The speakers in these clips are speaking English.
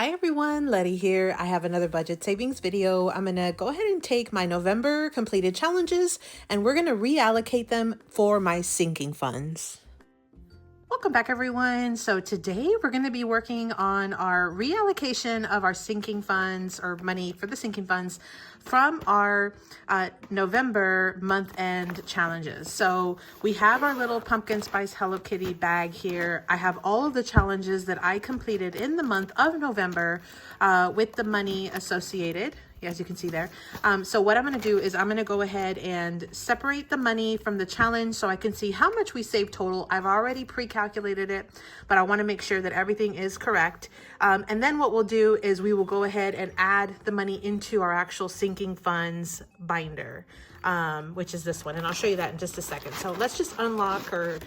Hi everyone, Letty here. I have another budget savings video. I'm gonna go ahead and take my November completed challenges and we're gonna reallocate them for my sinking funds. Welcome back everyone. So today we're going to be working on our reallocation of our sinking funds or money for the sinking funds from our November month-end challenges. So we have our little pumpkin spice Hello Kitty bag here. I have all of the challenges that I completed in the month of November with the money associated. As you can see there. So what I'm going to do is I'm going to go ahead and separate the money from the challenge so I can see how much we saved total. I've already pre-calculated it, but I want to make sure that everything is correct. And then what we'll do is we will go ahead and add the money into our actual sinking funds binder, which is this one. And I'll show you that in just a second. So let's just unlock or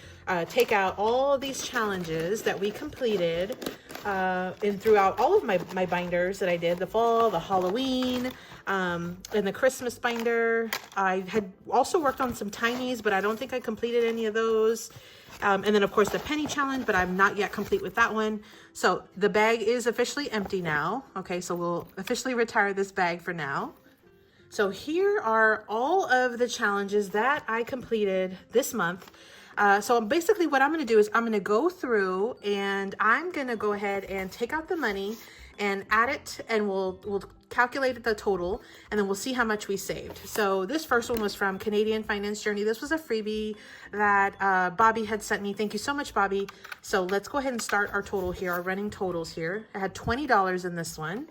take out all these challenges that we completed and throughout all of my binders that I did, the fall, the Halloween, and the Christmas binder. I had also worked on some tinies, but I don't think I completed any of those. And then of course the penny challenge, but I'm not yet complete with that one. So the bag is officially empty now. Okay, so we'll officially retire this bag for now. So here are all of the challenges that I completed this month. So basically what I'm going to do is I'm going to go through and I'm going to go ahead and take out the money and add it, and we'll calculate the total, and then we'll see how much we saved. So this first one was from Canadian Finance Journey. This was a freebie that Bobby had sent me. Thank you so much, Bobby. So let's go ahead and start our total here, our running totals here. I had $20 in this one.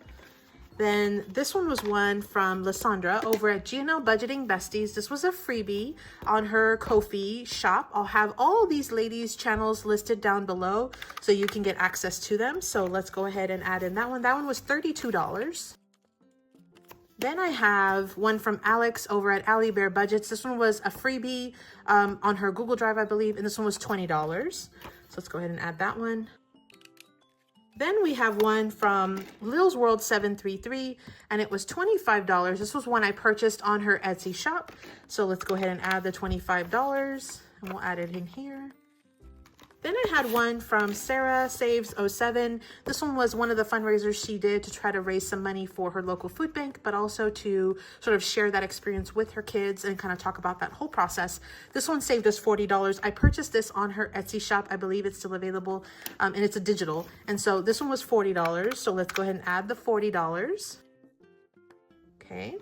Then this one was one from Lysandra over at G&L Budgeting Besties. This was a freebie on her Ko-fi shop. I'll have all these ladies' channels listed down below so you can get access to them. So let's go ahead and add in that one. That one was $32. Then I have one from Alex over at Alibear Budgets. This one was a freebie on her Google Drive, I believe, and this one was $20. So let's go ahead and add that one. Then we have one from Lil's World 733, and it was $25. This was one I purchased on her Etsy shop. So let's go ahead and add the $25, and we'll add it in here. Then I had one from SarahSaves07. This one was one of the fundraisers she did to try to raise some money for her local food bank, but also to sort of share that experience with her kids and kind of talk about that whole process. This one saved us $40. I purchased this on her Etsy shop. I believe it's still available, and it's a digital. And so this one was $40. So let's go ahead and add the $40. Okay.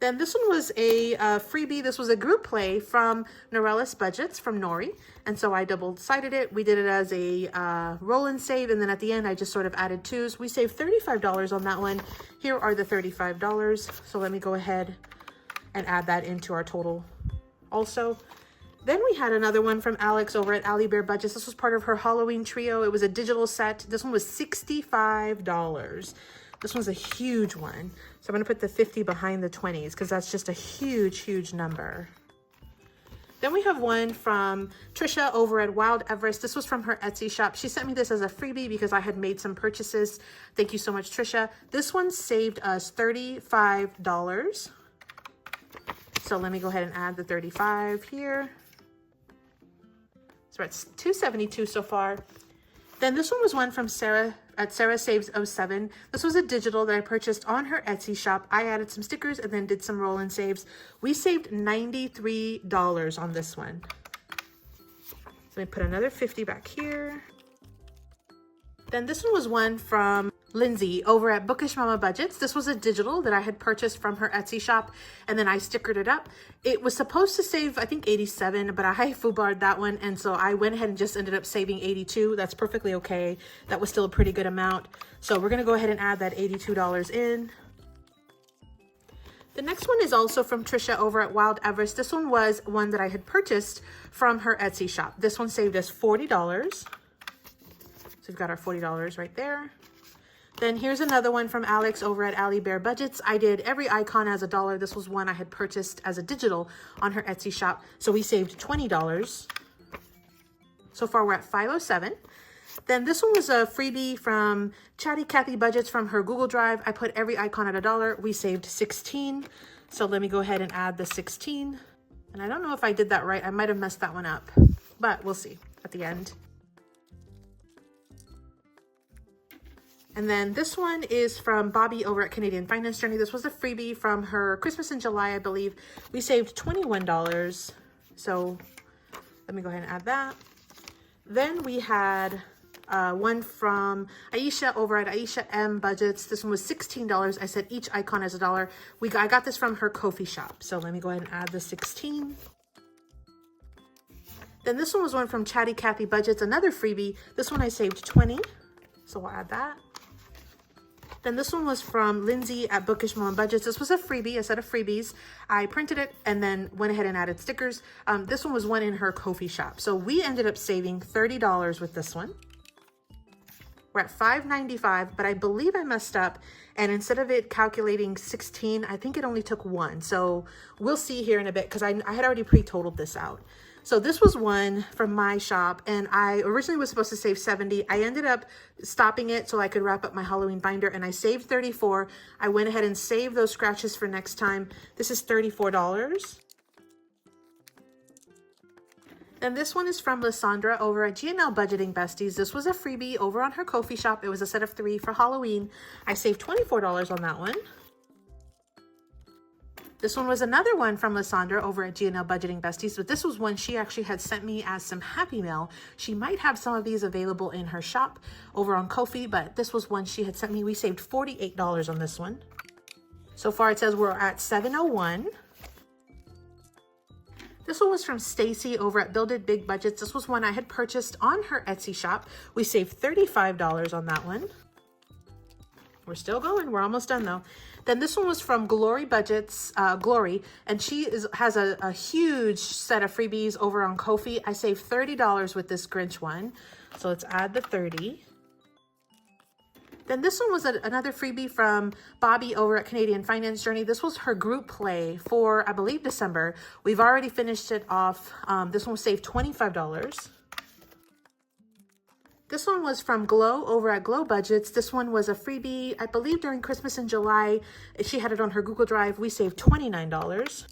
Then this one was a freebie. This was a group play from Norelis Budgets from Nori. And so I double-sided it. We did it as a roll and save. And then at the end, I just sort of added twos. We saved $35 on that one. Here are the $35. So let me go ahead and add that into our total also. Then we had another one from Alex over at Alibear Budgets. This was part of her Halloween trio. It was a digital set. This one was $65. This one's a huge one. So I'm going to put the 50 behind the 20s because that's just a huge, huge number. Then we have one from Trisha over at Wild Everest. This was from her Etsy shop. She sent me this as a freebie because I had made some purchases. Thank you so much, Trisha. This one saved us $35. So let me go ahead and add the 35 here. So it's $272 so far. Then this one was one from Sarah at SarahSaves07. This was a digital that I purchased on her Etsy shop. I added some stickers and then did some roll and saves. We saved $93 on this one. So let me put another 50 back here. Then this one was one from Lindsay over at Bookish Mama Budgets. This was a digital that I had purchased from her Etsy shop, and then I stickered it up. It was supposed to save, I think, 87, but I foobarred that one, and so I went ahead and just ended up saving 82. That's perfectly okay. That was still a pretty good amount. So we're gonna go ahead and add that $82 in. The next one is also from Trisha over at Wild Everest. This one was one that I had purchased from her Etsy shop. This one saved us $40. So we've got our $40 right there. Then here's another one from Alex over at Alibear Budgets. I did every icon as $1. This was one I had purchased as a digital on her Etsy shop. So we saved $20. So far we're at $507. Then this one was a freebie from ChattyKathyBudgets from her Google Drive. I put every icon at $1. We saved $16. So let me go ahead and add the 16. And I don't know if I did that right. I might have messed that one up, but we'll see at the end. And then this one is from Bobby over at Canadian Finance Journey. This was a freebie from her Christmas in July, I believe. We saved $21. So let me go ahead and add that. Then we had one from Aisha over at Aisha M Budgets. This one was $16. I said each icon is $1. I got this from her Ko-fi shop. So let me go ahead and add the 16. Then this one was one from ChattyKathyBudgets, another freebie. This one I saved 20. So we'll add that. Then this one was from Lindsay at Bookish Mom Budgets. This was a freebie, a set of freebies. I printed it and then went ahead and added stickers. This one was one in her Ko-fi shop. So we ended up saving $30 with this one. We're at $5.95, but I believe I messed up. And instead of it calculating 16, I think it only took 1. So we'll see here in a bit because I had already pre-totaled this out. So this was one from my shop, and I originally was supposed to save 70. I ended up stopping it so I could wrap up my Halloween binder, and I saved 34. I went ahead and saved those scratches for next time. This is $34. And this one is from Lysandra over at G&L Budgeting Besties. This was a freebie over on her Ko-fi shop. It was a set of 3 for Halloween. I saved $24 on that one. This one was another one from Lysandra over at G&L Budgeting Besties, but this was one she actually had sent me as some Happy Mail. She might have some of these available in her shop over on Ko-fi, but this was one she had sent me. We saved $48 on this one. So far it says we're at $701. This one was from Stacy over at BuildItBigBudgets. This was one I had purchased on her Etsy shop. We saved $35 on that one. We're still going. We're almost done though. Then this one was from GlorysBudgets, Glory, and she has a huge set of freebies over on Ko-fi. I saved $30 with this Grinch one. So let's add the 30. Then this one was another freebie from Bobby over at Canadian Finance Journey. This was her group play for, I believe, December. We've already finished it off. This one saved $25. This one was from Glow over at GloBudgets. This one was a freebie, I believe, during Christmas in July. She had it on her Google Drive. We saved $29.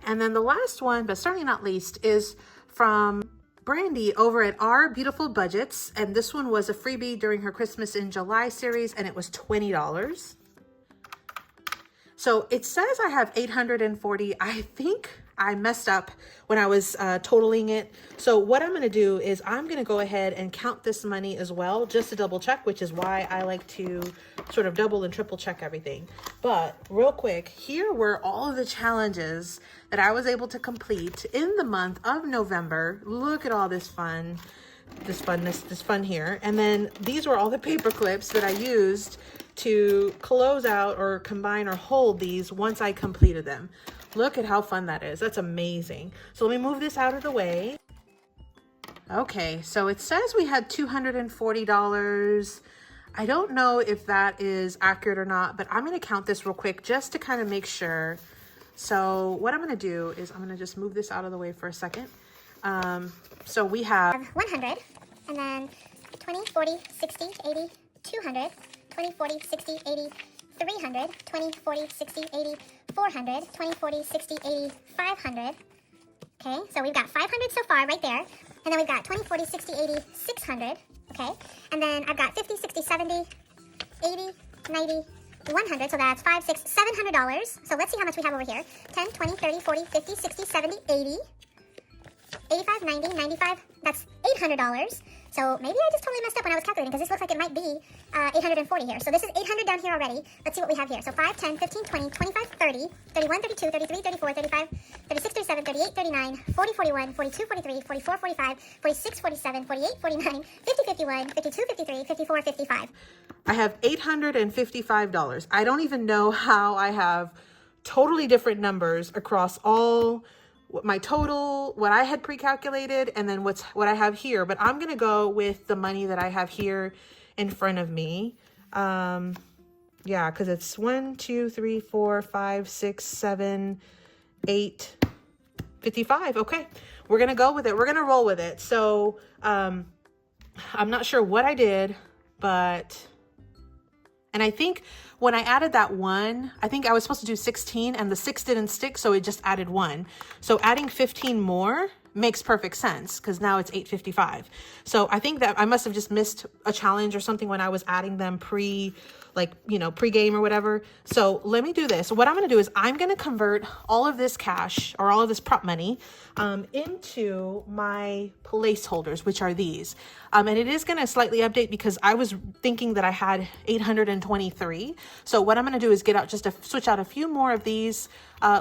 And then the last one, but certainly not least, is from Brandy over at OurBeautifulBudgets. And this one was a freebie during her Christmas in July series, and it was $20. So it says I have 840. I think I messed up when I was totaling it. So what I'm going to do is I'm going to go ahead and count this money as well, just to double check, which is why I like to sort of double and triple check everything. But real quick, here were all of the challenges that I was able to complete in the month of November. Look at all this fun, this fun here. And then these were all the paper clips that I used to close out or combine or hold these once I completed them. Look at how fun that is. That's amazing. So let me move this out of the way. Okay, so it says we had $240. I don't know if that is accurate or not, but I'm going to count this real quick just to kind of make sure. So what I'm going to do is I'm going to just move this out of the way for a second. So we have 100, and then 20, 40, 60, 80, 200, 20, 40, 60, 80, 300, 20, 40, 60, 80, 400, 20, 40, 60, 80, 500. Okay, so we've got 500 so far right there. And then we've got 20, 40, 60, 80, 600. Okay, and then I've got 50, 60, 70, 80, 90, 100. So that's $500, $600, $700. So let's see how much we have over here. 10, 20, 30, 40, 50, 60, 70, 80, 85, 90, 95. That's $800. So maybe I just totally messed up when I was calculating, because this looks like it might be 840 here. So this is 800 down here already. Let's see what we have here. So 5, 10, 15, 20, 25, 30, 31, 32, 33, 34, 35, 36, 37, 38, 39, 40, 41, 42, 43, 44, 45, 46, 47, 48, 49, 50, 51, 52, 53, 54, 55. I have $855. I don't even know how I have totally different numbers across all my total, what I had pre-calculated, and then what I have here. But I'm gonna go with the money that I have here in front of me. Yeah, because it's 1, 2, 3, 4, 5, 6, 7, 8, 55. Okay, we're gonna go with it. We're gonna roll with it. So I'm not sure what I did, but, and I think when I added that 1, I think I was supposed to do 16 and the 6 didn't stick, so it just added 1. So adding 15 more makes perfect sense because now it's $8.55. So I think that I must have just missed a challenge or something when I was adding them pre-game or whatever. So let me do this. What I'm going to do is I'm going to convert all of this cash or all of this prop money into my placeholders, which are these. And it is going to slightly update because I was thinking that I had 823. So what I'm going to do is switch out a few more of these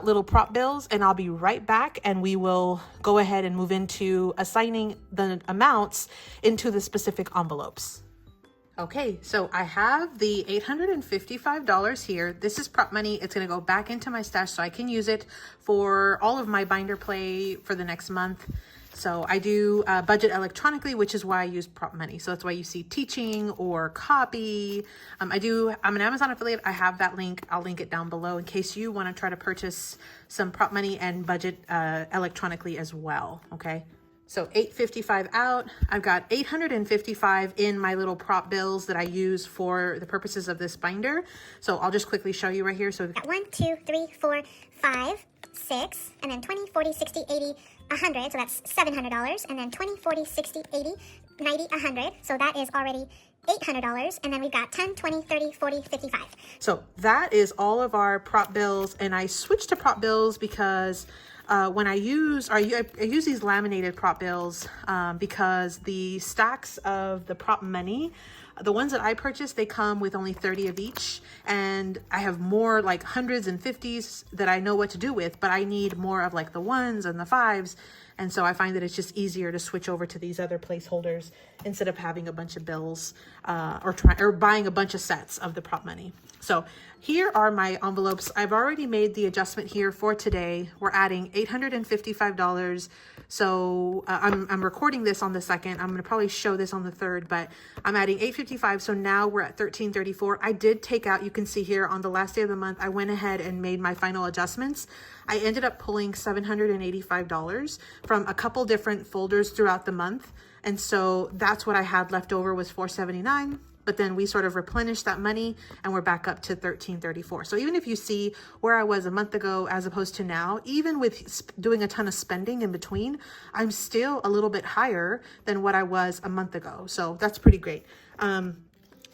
little prop bills, and I'll be right back, and we will go ahead and move into assigning the amounts into the specific envelopes. Okay, so I have the $855 here. This is prop money. It's going to go back into my stash so I can use it for all of my binder play for the next month. So I do budget electronically, which is why I use prop money. So that's why you see teaching or copy. I'm an Amazon affiliate. I have that link. I'll link it down below in case you want to try to purchase some prop money and budget electronically as well. Okay. So $855 out. I've got $855 in my little prop bills that I use for the purposes of this binder. So I'll just quickly show you right here. So 1, 2, 3, 4, 5, 6, and then 20, 40, 60, 80, 100. So that's $700. And then 20, 40, 60, 80, 90, 100. So that is already $800. And then we've got 10, 20, 30, 40, 55. So that is all of our prop bills. And I switched to prop bills because when I use these laminated prop bills because the stacks of the prop money, the ones that I purchased, they come with only 30 of each, and I have more like hundreds and 50s that I know what to do with, but I need more of like the 1s and the 5s. And so I find that it's just easier to switch over to these other placeholders instead of having a bunch of bills or buying a bunch of sets of the prop money. So here are my envelopes. I've already made the adjustment here for today. We're adding $855. So I'm recording this on the 2nd. I'm going to probably show this on the 3rd, but I'm adding $855. So now we're at $1334. I did take out, you can see here on the last day of the month, I went ahead and made my final adjustments. I ended up pulling $785 from a couple different folders throughout the month. And so that's what I had left over was $479. But then we sort of replenished that money and we're back up to $1334. So even if you see where I was a month ago as opposed to now, even with doing a ton of spending in between, I'm still a little bit higher than what I was a month ago. So that's pretty great.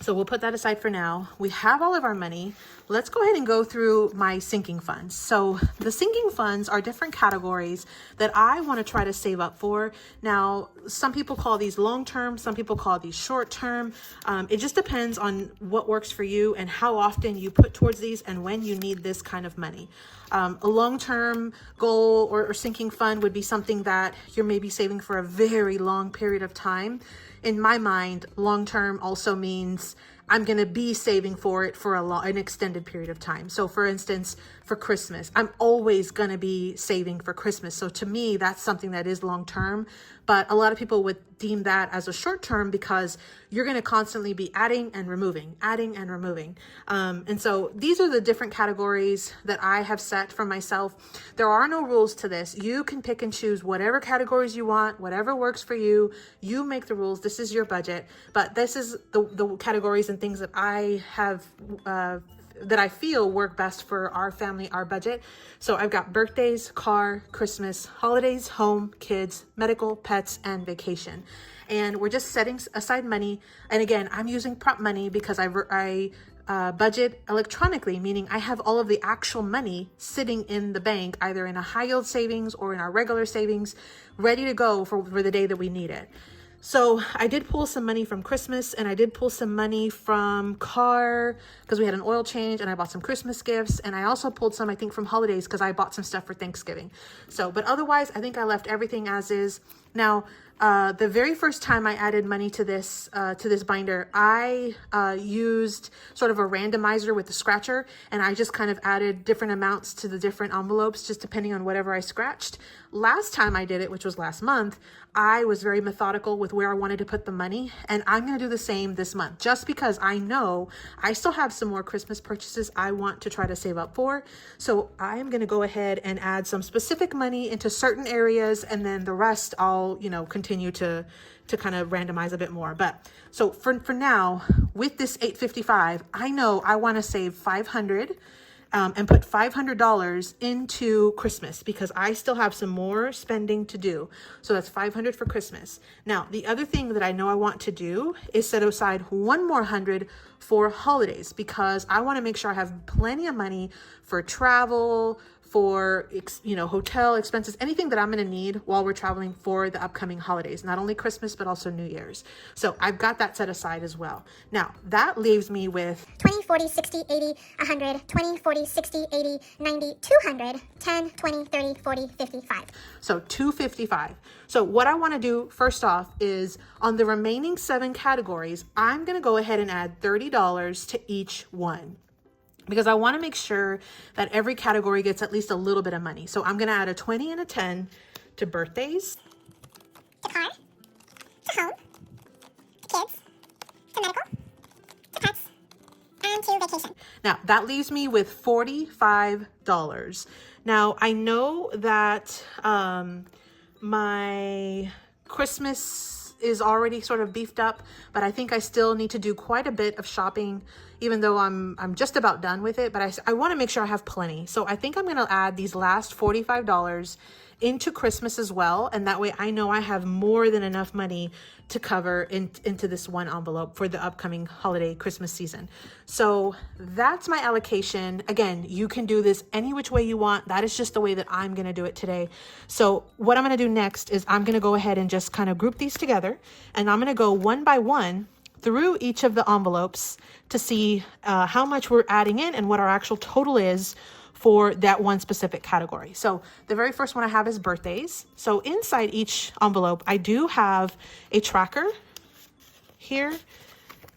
So we'll put that aside for now. We have all of our money. Let's go ahead and go through my sinking funds. So the sinking funds are different categories that I want to try to save up for. Now, some people call these long-term, some people call these short-term. It just depends on what works for you and how often you put towards these and when you need this kind of money. A long-term goal or sinking fund would be something that you're maybe saving for a very long period of time. In my mind, long-term also means I'm going to be saving for it for an extended period of time. So for instance, for Christmas, I'm always going to be saving for Christmas. So to me, that's something that is long-term, but a lot of people would deem that as a short-term because you're going to constantly be adding and removing. And so these are the different categories that I have set for myself. There are no rules to this. You can pick and choose whatever categories you want, whatever works for you. You make the rules. This is your budget, but this is the categories and things that I have that I feel work best for our family, our budget. So I've got birthdays, car, Christmas, holidays, home, kids, medical, pets, and vacation. And we're just setting aside money. And again, I'm using prop money because I budget electronically, meaning I have all of the actual money sitting in the bank, either in a high yield savings or in our regular savings, ready to go for the day that we need it. So I did pull some money from Christmas and I did pull some money from car because we had an oil change and I bought some Christmas gifts. And I also pulled some, I think, from holidays because I bought some stuff for Thanksgiving. So, but otherwise, I think I left everything as is. Now, the very first time I added money to this binder, I used sort of a randomizer with the scratcher, and I just kind of added different amounts to the different envelopes, just depending on whatever I scratched. Last time I did it, which was last month, I was very methodical with where I wanted to put the money, and I'm going to do the same this month, just because I know I still have some more Christmas purchases I want to try to save up for. So I'm going to go ahead and add some specific money into certain areas, and then the rest I'll, continue to kind of randomize a bit more. But so for now, with this $855, I know I want to save $500. and put $500 into Christmas because I still have some more spending to do. So that's $500 for Christmas. Now, the other thing that I know I want to do is set aside one more $100 for holidays because I want to make sure I have plenty of money for travel, for, hotel expenses, anything that I'm going to need while we're traveling for the upcoming holidays, not only Christmas, but also New Year's. So I've got that set aside as well. Now that leaves me with 20, 40, 60, 80, 100, 20, 40, 60, 80, 90, 200, 10, 20, 30, 40, 55. So $255. So what I want to do first off is on the remaining 7 categories, I'm going to go ahead and add $30 to each one, because I want to make sure that every category gets at least a little bit of money. So I'm going to add a 20 and a 10 to birthdays, To car, to home, to kids, to medical, to pets, and to vacation. Now that leaves me with $45. Now I know that my Christmas is already sort of beefed up, but I think I still need to do quite a bit of shopping, even though I'm just about done with it. But I want to make sure I have plenty. So I think I'm going to add these last $45 into Christmas as well. And that way I know I have more than enough money to cover into this one envelope for the upcoming holiday Christmas season. So that's my allocation. Again, you can do this any which way you want. That is just the way that I'm going to do it today. So what I'm going to do next is I'm going to go ahead and just kind of group these together, and I'm going to go one by one through each of the envelopes to see how much we're adding in and what our actual total is for that one specific category. So the very first one I have is birthdays. So inside each envelope, I do have a tracker here.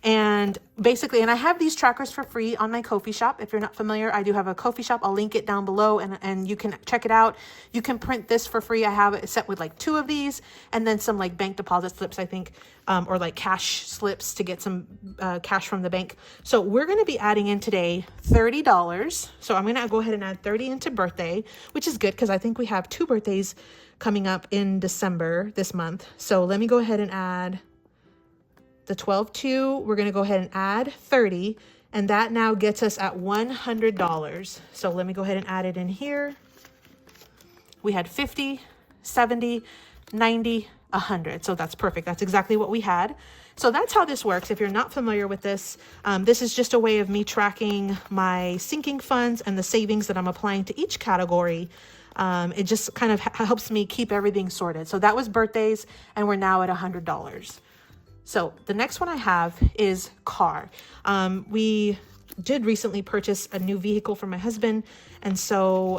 And basically, and I have these trackers for free on my Ko-fi shop. If you're not familiar, I do have a Ko-fi shop. I'll link it down below and you can check it out. You can print this for free. I have it set with like 2 of these and then some like bank deposit slips, I think, or like cash slips to get some cash from the bank. So we're going to be adding in today $30. So I'm going to go ahead and add 30 into birthday, which is good because I think we have 2 birthdays coming up in December this month. So let me go ahead and add the 12-2, we're going to go ahead and add 30, and that now gets us at $100. So let me go ahead and add it in here. We had 50, 70, 90, 100. So that's perfect. That's exactly what we had. So that's how this works. If you're not familiar with this, this is just a way of me tracking my sinking funds and the savings that I'm applying to each category. It just kind of helps me keep everything sorted. So that was birthdays, and we're now at $100. So the next one I have is car. We did recently purchase a new vehicle for my husband. And so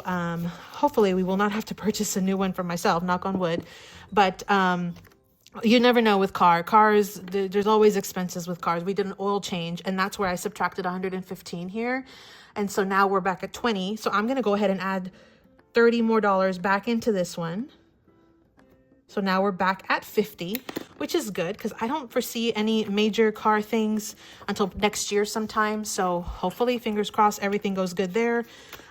hopefully we will not have to purchase a new one for myself, knock on wood. But you never know with cars. There's always expenses with cars. We did an oil change, and that's where I subtracted 115 here. And so now we're back at 20. So I'm going to go ahead and add $30 more back into this one. So now we're back at 50, which is good because I don't foresee any major car things until next year sometime. So hopefully, fingers crossed, everything goes good there.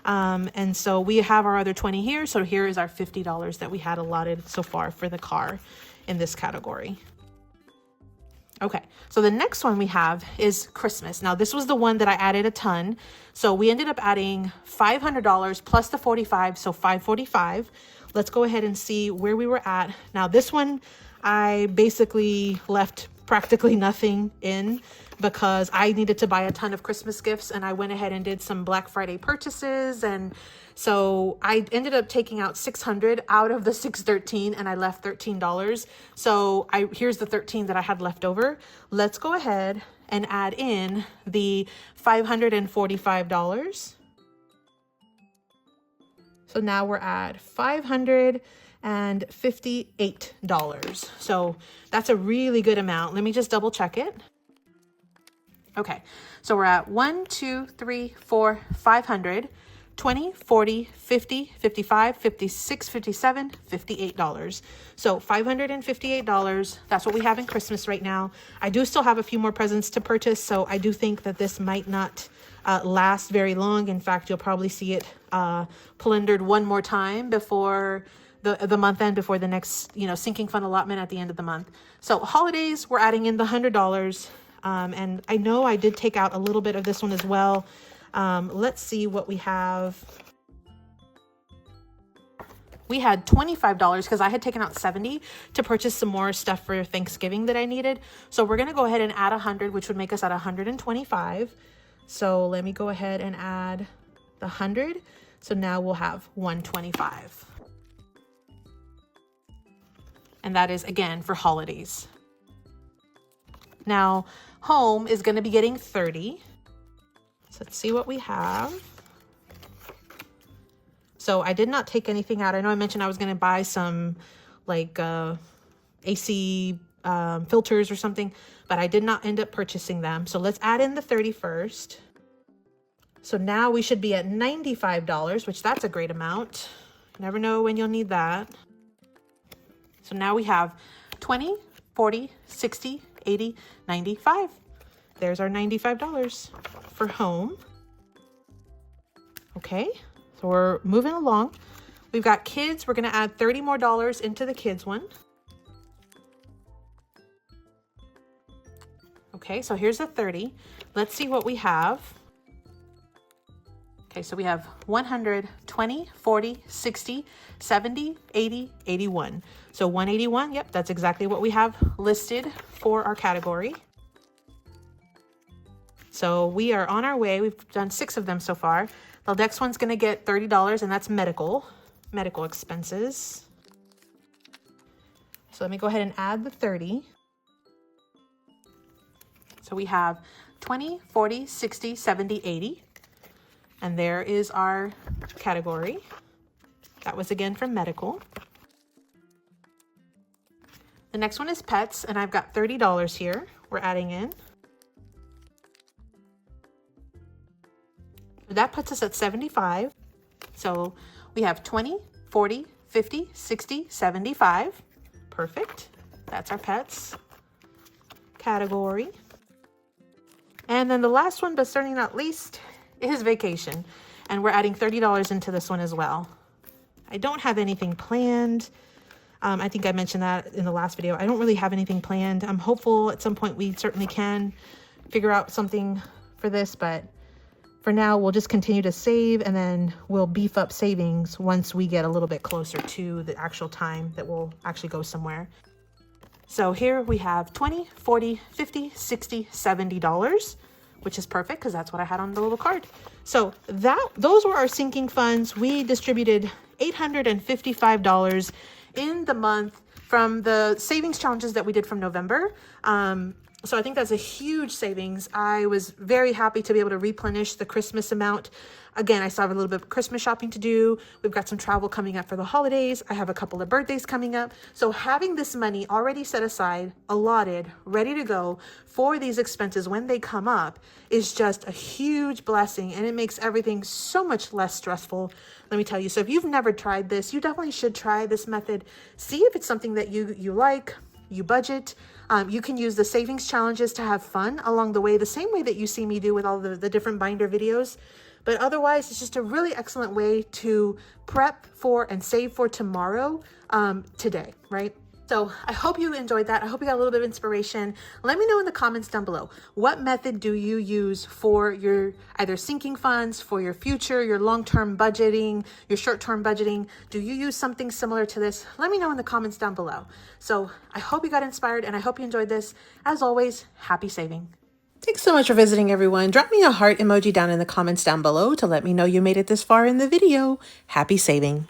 And so we have our other 20 here. So here is our $50 that we had allotted so far for the car in this category. Okay, so the next one we have is Christmas. Now, this was the one that I added a ton. So we ended up adding $500 plus the 45, so $545. Let's go ahead and see where we were at. Now, this one, I basically left practically nothing in because I needed to buy a ton of Christmas gifts, and I went ahead and did some Black Friday purchases. And so I ended up taking out $600 out of the $613, and I left $13. So here's the $13 that I had left over. Let's go ahead and add in the $545. So now we're at $558. So that's a really good amount. Let me just double check it. Okay, so we're at 1, 2, 3, 4, 500, 20, 40, 50, 55, 56, 57, $58. So $558, that's what we have in Christmas right now. I do still have a few more presents to purchase, so I do think that this might not last very long. In fact, you'll probably see it plundered one more time before the month end, before the next, sinking fund allotment at the end of the month. So holidays, we're adding in the $100. And I know I did take out a little bit of this one as well. Let's see what we have. We had $25 because I had taken out $70 to purchase some more stuff for Thanksgiving that I needed. So we're going to go ahead and add 100, which would make us at 125. So let me go ahead and add the 100. So now we'll have 125. And that is again for holidays. Now home is going to be getting 30. So let's see what we have. So I did not take anything out. I know I mentioned I was going to buy some like AC filters or something, but I did not end up purchasing them. So let's add in the 30 first. So now we should be at $95, which that's a great amount. You never know when you'll need that. So now we have 20, 40, 60, 80, 95. There's our $95 for home. Okay. So we're moving along. We've got kids. We're going to add $30 more into the kids one. Okay, so here's the 30. Let's see what we have. Okay, so we have 100, 20, 40, 60, 70, 80, 81. So 181, yep, that's exactly what we have listed for our category. So we are on our way. We've done 6 of them so far. The next one's going to get $30, and that's medical expenses. So let me go ahead and add the 30. So we have 20, 40, 60, 70, 80. And there is our category. That was again from medical. The next one is pets, and I've got $30 here. We're adding in. That puts us at 75. So we have 20, 40, 50, 60, 75. Perfect. That's our pets category. And then the last one, but certainly not least, is vacation. And we're adding $30 into this one as well. I don't have anything planned. I think I mentioned that in the last video. I don't really have anything planned. I'm hopeful at some point we certainly can figure out something for this, but for now, we'll just continue to save, and then we'll beef up savings once we get a little bit closer to the actual time that we'll actually go somewhere. So here we have 20, 40, 50, 60, $70, which is perfect because that's what I had on the little card. So those were our sinking funds. We distributed $855 in the month from the savings challenges that we did from November. So I think that's a huge savings. I was very happy to be able to replenish the Christmas amount. Again, I still have a little bit of Christmas shopping to do. We've got some travel coming up for the holidays. I have a couple of birthdays coming up. So having this money already set aside, allotted, ready to go for these expenses when they come up is just a huge blessing, and it makes everything so much less stressful. Let me tell you. So if you've never tried this, you definitely should try this method. See if it's something that you like, you budget. You can use the savings challenges to have fun along the way, the same way that you see me do with all the different binder videos. But otherwise, it's just a really excellent way to prep for and save for tomorrow, today, right? So I hope you enjoyed that. I hope you got a little bit of inspiration. Let me know in the comments down below. What method do you use for your either sinking funds, for your future, your long-term budgeting, your short-term budgeting? Do you use something similar to this? Let me know in the comments down below. So I hope you got inspired, and I hope you enjoyed this. As always, happy saving. Thanks so much for visiting, everyone. Drop me a heart emoji down in the comments down below to let me know you made it this far in the video. Happy saving.